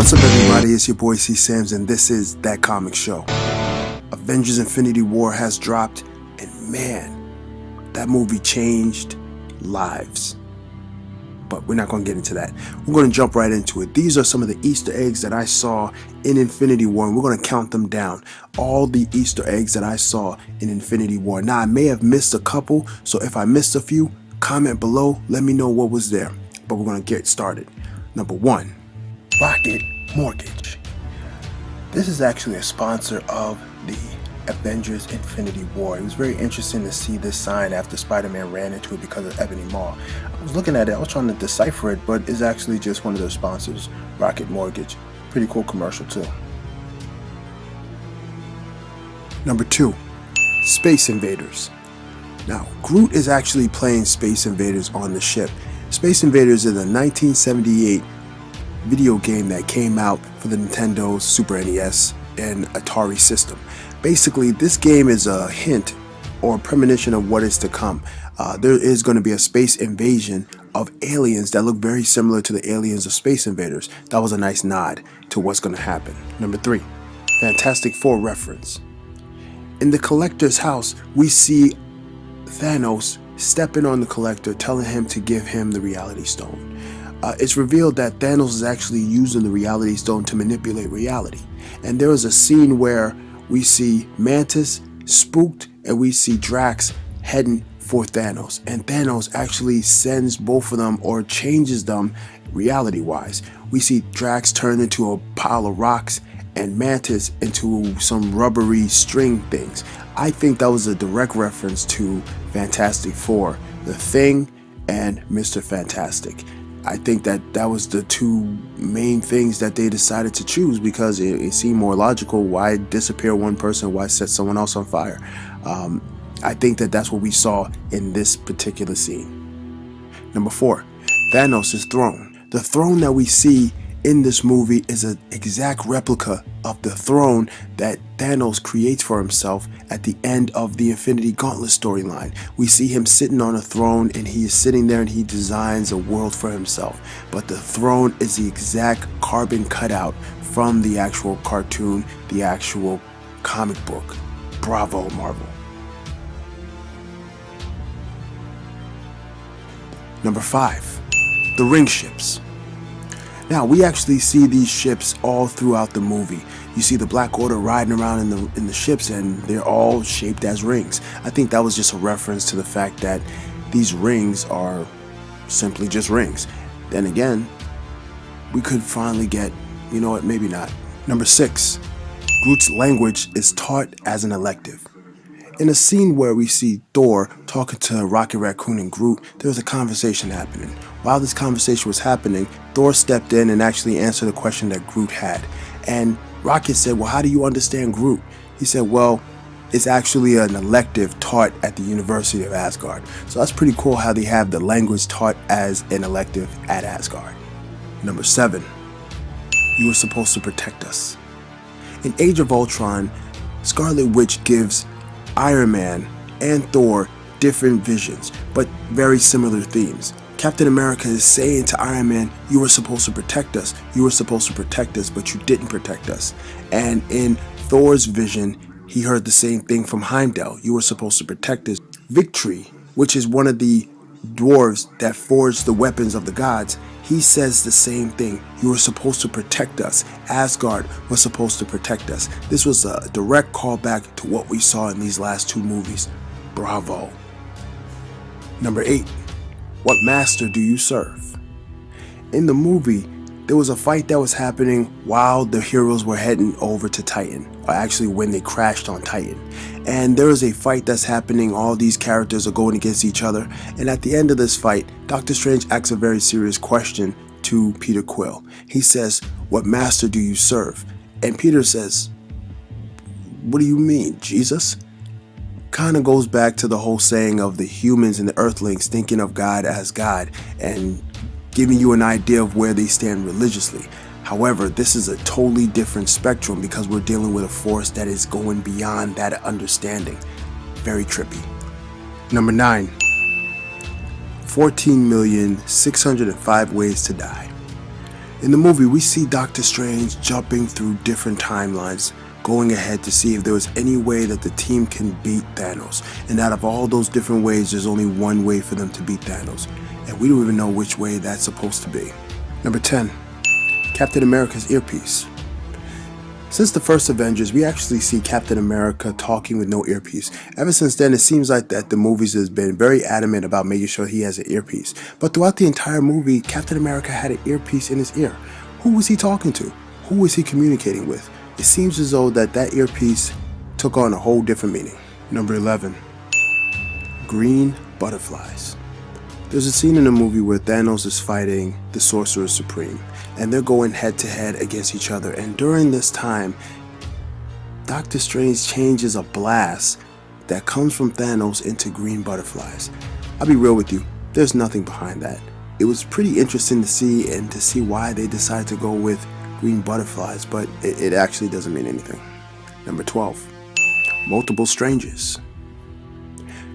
What's up, everybody? It's your boy C Sams, and this is That Comic Show. Avengers Infinity War has dropped, and man, that movie changed lives. But we're not going to get into that. We're going to jump right into it. These are some of the Easter eggs that I saw in Infinity War, and we're going to count them down. All the Easter eggs that I saw in Infinity War. Now, I may have missed a couple, so if I missed a few, comment below. Let me know what was there. But we're going to get started. Number 1. Rocket Mortgage. This is actually a sponsor of the Avengers Infinity War. It was very interesting to see this sign after Spider-Man ran into it because of Ebony Maw. I was looking at it, I was trying to decipher it, but it's actually just one of their sponsors, Rocket Mortgage. Pretty cool commercial too. Number 2, Space Invaders. Now, Groot is actually playing Space Invaders on the ship. Space Invaders is a 1978 video game that came out for the Nintendo, Super NES, and Atari system. Basically, this game is a hint or premonition of what is to come. There is going to be a space invasion of aliens that look very similar to the aliens of Space Invaders. That was a nice nod to what's going to happen. Number 3, Fantastic Four reference. In the Collector's house, we see Thanos stepping on the Collector, telling him to give him the Reality Stone. It's revealed that Thanos is actually using the Reality Stone to manipulate reality. And there is a scene where we see Mantis spooked and we see Drax heading for Thanos. And Thanos actually sends both of them or changes them reality-wise. We see Drax turn into a pile of rocks and Mantis into some rubbery string things. I think that was a direct reference to Fantastic Four, The Thing and Mr. Fantastic. I think that was the two main things that they decided to choose because it seemed more logical. Why disappear one person? Why set someone else on fire? I think that's what we saw in this particular scene. Number 4, Thanos' throne. The throne that we see in this movie is an exact replica of the throne that Thanos creates for himself at the end of the Infinity Gauntlet storyline. We see him sitting on a throne and he is sitting there and he designs a world for himself. But the throne is the exact carbon cutout from the actual cartoon, the actual comic book. Bravo, Marvel. Number 5, the ring ships. Now, we actually see these ships all throughout the movie. You see the Black Order riding around in the ships and they're all shaped as rings. I think that was just a reference to the fact that these rings are simply just rings. Then again, we could finally get, you know what, maybe not. Number 6, Groot's language is taught as an elective. In a scene where we see Thor talking to Rocket Raccoon and Groot, there was a conversation happening. While this conversation was happening, Thor stepped in and actually answered a question that Groot had. And Rocket said, well, how do you understand Groot? He said, well, it's actually an elective taught at the University of Asgard. So that's pretty cool how they have the language taught as an elective at Asgard. Number 7, you were supposed to protect us. In Age of Ultron, Scarlet Witch gives Iron Man and Thor different visions, but very similar themes. Captain America is saying to Iron Man, you were supposed to protect us. You were supposed to protect us, but you didn't protect us. And in Thor's vision, he heard the same thing from Heimdall. You were supposed to protect us. Victory, which is one of the dwarves that forged the weapons of the gods, he says the same thing. You were supposed to protect us. Asgard was supposed to protect us. This was a direct callback to what we saw in these last 2 movies. Bravo. Number 8, what master do you serve? In the movie, there was a fight that was happening while the heroes were heading over to Titan, or actually when they crashed on Titan. And there is a fight that's happening, all these characters are going against each other, and at the end of this fight, Doctor Strange asks a very serious question to Peter Quill. He says, what master do you serve? And Peter says, what do you mean, Jesus? Kind of goes back to the whole saying of the humans and the earthlings thinking of God as God and giving you an idea of where they stand religiously. However, this is a totally different spectrum because we're dealing with a force that is going beyond that understanding. Very trippy. Number 9, 14,605 ways to die. In the movie, we see Doctor Strange jumping through different timelines, going ahead to see if there was any way that the team can beat Thanos. And out of all those different ways, there's only one way for them to beat Thanos. And we don't even know which way that's supposed to be. Number 10. Captain America's earpiece. Since the first Avengers, we actually see Captain America talking with no earpiece. Ever since then, it seems like that the movies has been very adamant about making sure he has an earpiece. But throughout the entire movie, Captain America had an earpiece in his ear. Who was he talking to? Who was he communicating with? It seems as though that earpiece took on a whole different meaning. Number 11. Green butterflies. There's a scene in the movie where Thanos is fighting the Sorcerer Supreme, and they're going head to head against each other. And during this time, Doctor Strange changes a blast that comes from Thanos into green butterflies. I'll be real with you, there's nothing behind that. It was pretty interesting to see and to see why they decided to go with green butterflies, but it actually doesn't mean anything. Number 12. Multiple strangers.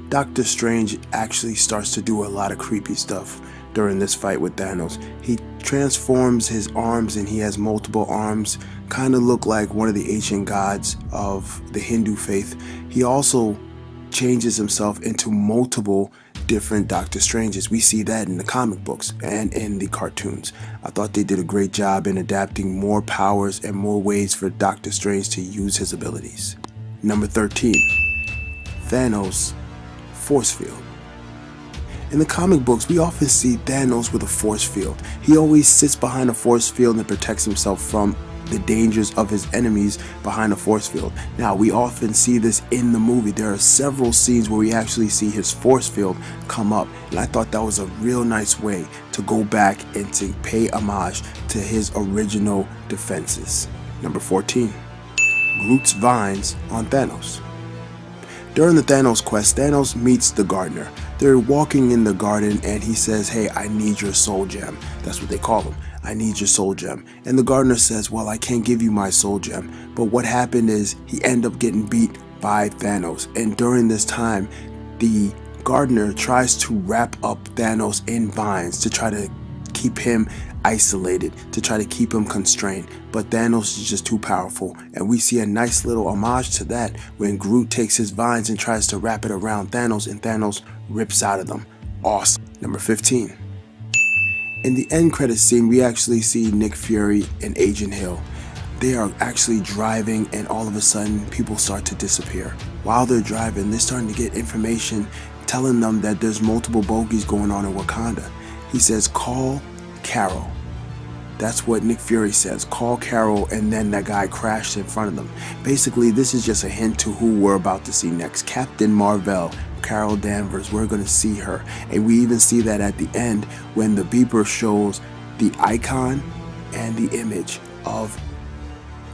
Doctor Strange actually starts to do a lot of creepy stuff during this fight with Thanos. He transforms his arms and he has multiple arms, kind of look like one of the ancient gods of the Hindu faith. He also changes himself into multiple different Doctor Stranges. We see that in the comic books and in the cartoons. I thought they did a great job in adapting more powers and more ways for Doctor Strange to use his abilities. Number 13. Thanos' force field. In the comic books, we often see Thanos with a force field. He always sits behind a force field and protects himself from the dangers of his enemies behind a force field. Now, we often see this in the movie. There are several scenes where we actually see his force field come up, and I thought that was a real nice way to go back and to pay homage to his original defenses. Number 14. Groot's vines on Thanos. During the Thanos quest, Thanos meets the gardener. They're walking in the garden and he says, "Hey, I need your soul gem." That's what they call him. "I need your soul gem." And the gardener says, "Well, I can't give you my soul gem." But what happened is he ended up getting beat by Thanos. And during this time, the gardener tries to wrap up Thanos in vines to try to keep him isolated, to try to keep him constrained. But Thanos is just too powerful, and we see a nice little homage to that when Groot takes his vines and tries to wrap it around Thanos, and Thanos rips out of them. Awesome. Number 15. In the end credits scene, we actually see Nick Fury and Agent Hill. They are actually driving, and all of a sudden people start to disappear. While they're driving, they're starting to get information telling them that there's multiple bogeys going on in Wakanda. He says, "Call Carol." That's what Nick Fury says. Call Carol, and then that guy crashed in front of them. Basically, this is just a hint to who we're about to see next. Captain Marvel, Carol Danvers, we're going to see her. And we even see that at the end when the beeper shows the icon and the image of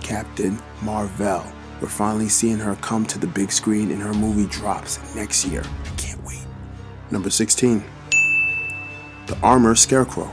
Captain Marvel. We're finally seeing her come to the big screen, and her movie drops next year. I can't wait. Number 16. The armor Scarecrow.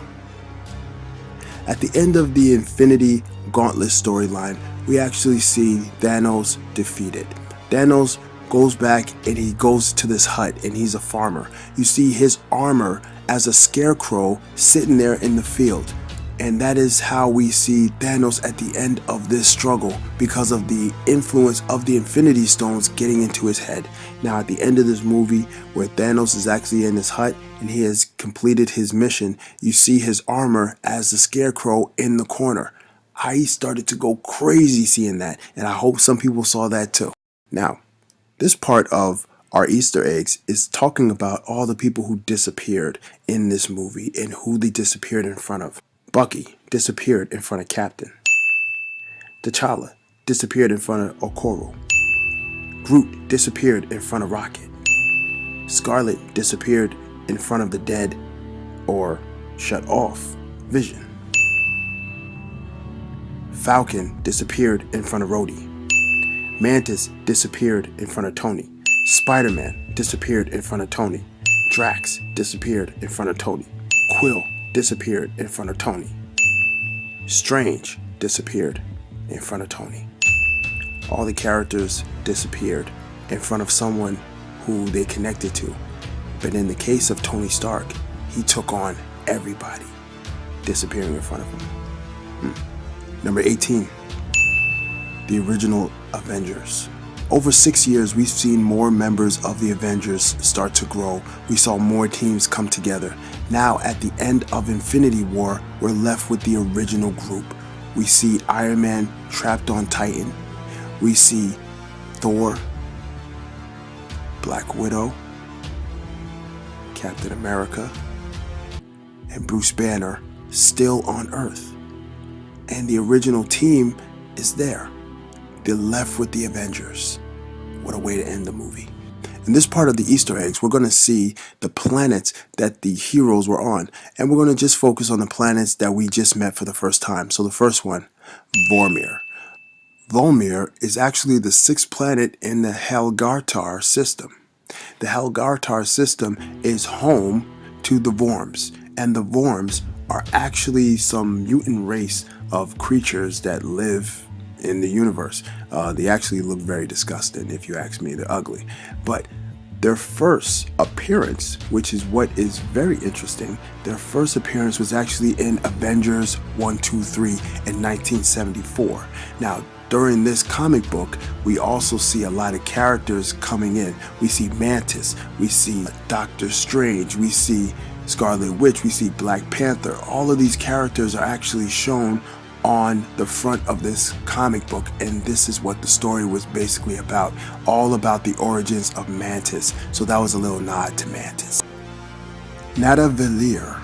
At the end of the Infinity Gauntlet storyline, we actually see Thanos defeated. Thanos goes back and he goes to this hut, and he's a farmer. You see his armor as a scarecrow sitting there in the field. And that is how we see Thanos at the end of this struggle, because of the influence of the Infinity Stones getting into his head. Now at the end of this movie, where Thanos is actually in his hut and he has completed his mission, you see his armor as the Scarecrow in the corner. I started to go crazy seeing that, and I hope some people saw that too. Now, this part of our Easter eggs is talking about all the people who disappeared in this movie and who they disappeared in front of. Bucky disappeared in front of Captain. T'Challa disappeared in front of Okoro. Groot disappeared in front of Rocket. Scarlet disappeared in front of the dead or shut off Vision. Falcon disappeared in front of Rhodey. Mantis disappeared in front of Tony. Spider-Man disappeared in front of Tony. Drax disappeared in front of Tony. Quill disappeared in front of Tony. Strange disappeared in front of Tony. All the characters disappeared in front of someone who they connected to. But in the case of Tony Stark, he took on everybody disappearing in front of him. Number 18, the original Avengers. Over 6 years, we've seen more members of the Avengers start to grow. We saw more teams come together. Now, at the end of Infinity War, we're left with the original group. We see Iron Man trapped on Titan. We see Thor, Black Widow, Captain America, and Bruce Banner still on Earth. And the original team is there. They're left with the Avengers. What a way to end the movie. In this part of the Easter eggs, we're going to see the planets that the heroes were on. And we're going to just focus on the planets that we just met for the first time. So the first one, Vormir. Vormir is actually the 6th planet in the Helgartar system. The Helgartar system is home to the Worms. And the Worms are actually some mutant race of creatures that live in the universe. They actually look very disgusting, if you ask me. They're ugly. But their first appearance, which is what is very interesting, their first appearance was actually in Avengers 1, 2, 3 in 1974. Now, during this comic book, we also see a lot of characters coming in. We see Mantis, we see Doctor Strange, we see Scarlet Witch, we see Black Panther. All of these characters are actually shown on the front of this comic book, and this is what the story was basically about, all about the origins of Mantis. So that was a little nod to Mantis. Nidavellir.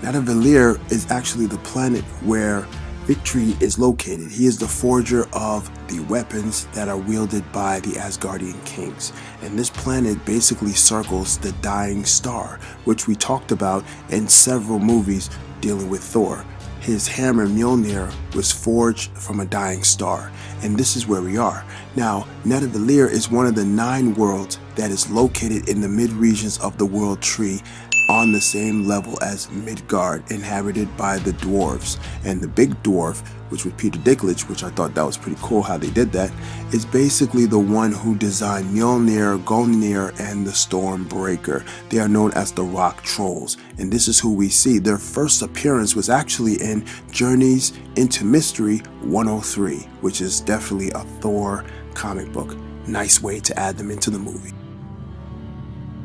Nidavellir is actually the planet where Victory is located. He is the forger of the weapons that are wielded by the Asgardian kings. And this planet basically circles the dying star, which we talked about in several movies dealing with Thor. His hammer Mjolnir was forged from a dying star, and this is where we are. Now, Nidavellir is one of the 9 worlds that is located in the mid-regions of the World Tree, on the same level as Midgard, inhabited by the dwarves. And the big dwarf, which was Peter Dinklage, which I thought that was pretty cool how they did that, is basically the one who designed Mjolnir, Gungnir, and the Stormbreaker. They are known as the Rock Trolls, and this is who we see. Their first appearance was actually in Journeys into Mystery 103, which is definitely a Thor comic book. Nice way to add them into the movie.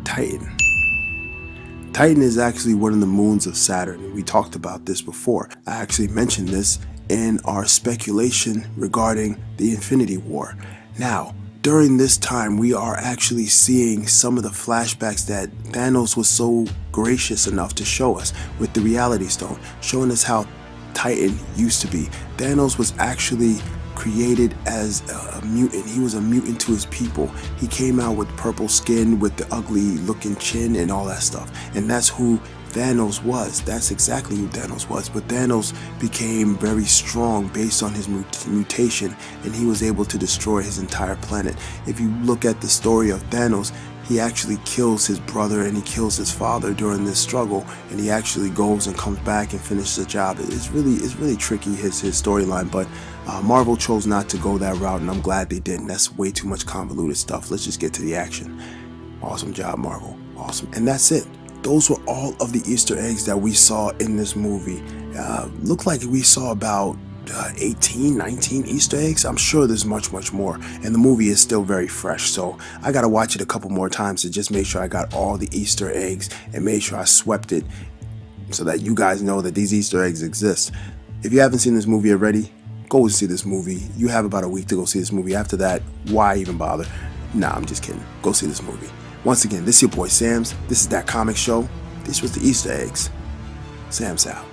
Titan. Titan is actually one of the moons of Saturn, and we talked about this before. I actually mentioned this in our speculation regarding the Infinity War. Now, during this time, we are actually seeing some of the flashbacks that Thanos was so gracious enough to show us with the Reality Stone, showing us how Titan used to be. Thanos was actually created as a mutant. He was a mutant to his people. He came out with purple skin, with the ugly looking chin and all that stuff. And that's who Thanos was. That's exactly who Thanos was. But Thanos became very strong based on his mutation, and he was able to destroy his entire planet. If you look at the story of Thanos, he actually kills his brother and he kills his father during this struggle, and he actually goes and comes back and finishes the job. It's really tricky, his storyline, but Marvel chose not to go that route, and I'm glad they didn't. That's way too much convoluted stuff. Let's just get to the action. Awesome job, Marvel. Awesome. And that's it. Those were all of the Easter eggs that we saw in this movie. Looked like we saw about 18, 19 Easter eggs. I'm sure there's much more, and the movie is still very fresh, so I gotta watch it a couple more times to just make sure I got all the Easter eggs and make sure I swept it, so that you guys know that these Easter eggs exist. If you haven't seen this movie already, go and see this movie. You have about a week to go see this movie. After that, why even bother? Nah, I'm just kidding. Go see this movie. Once again, this is your boy Sam's. This is That Comic Show. This was the Easter eggs. Sam's out.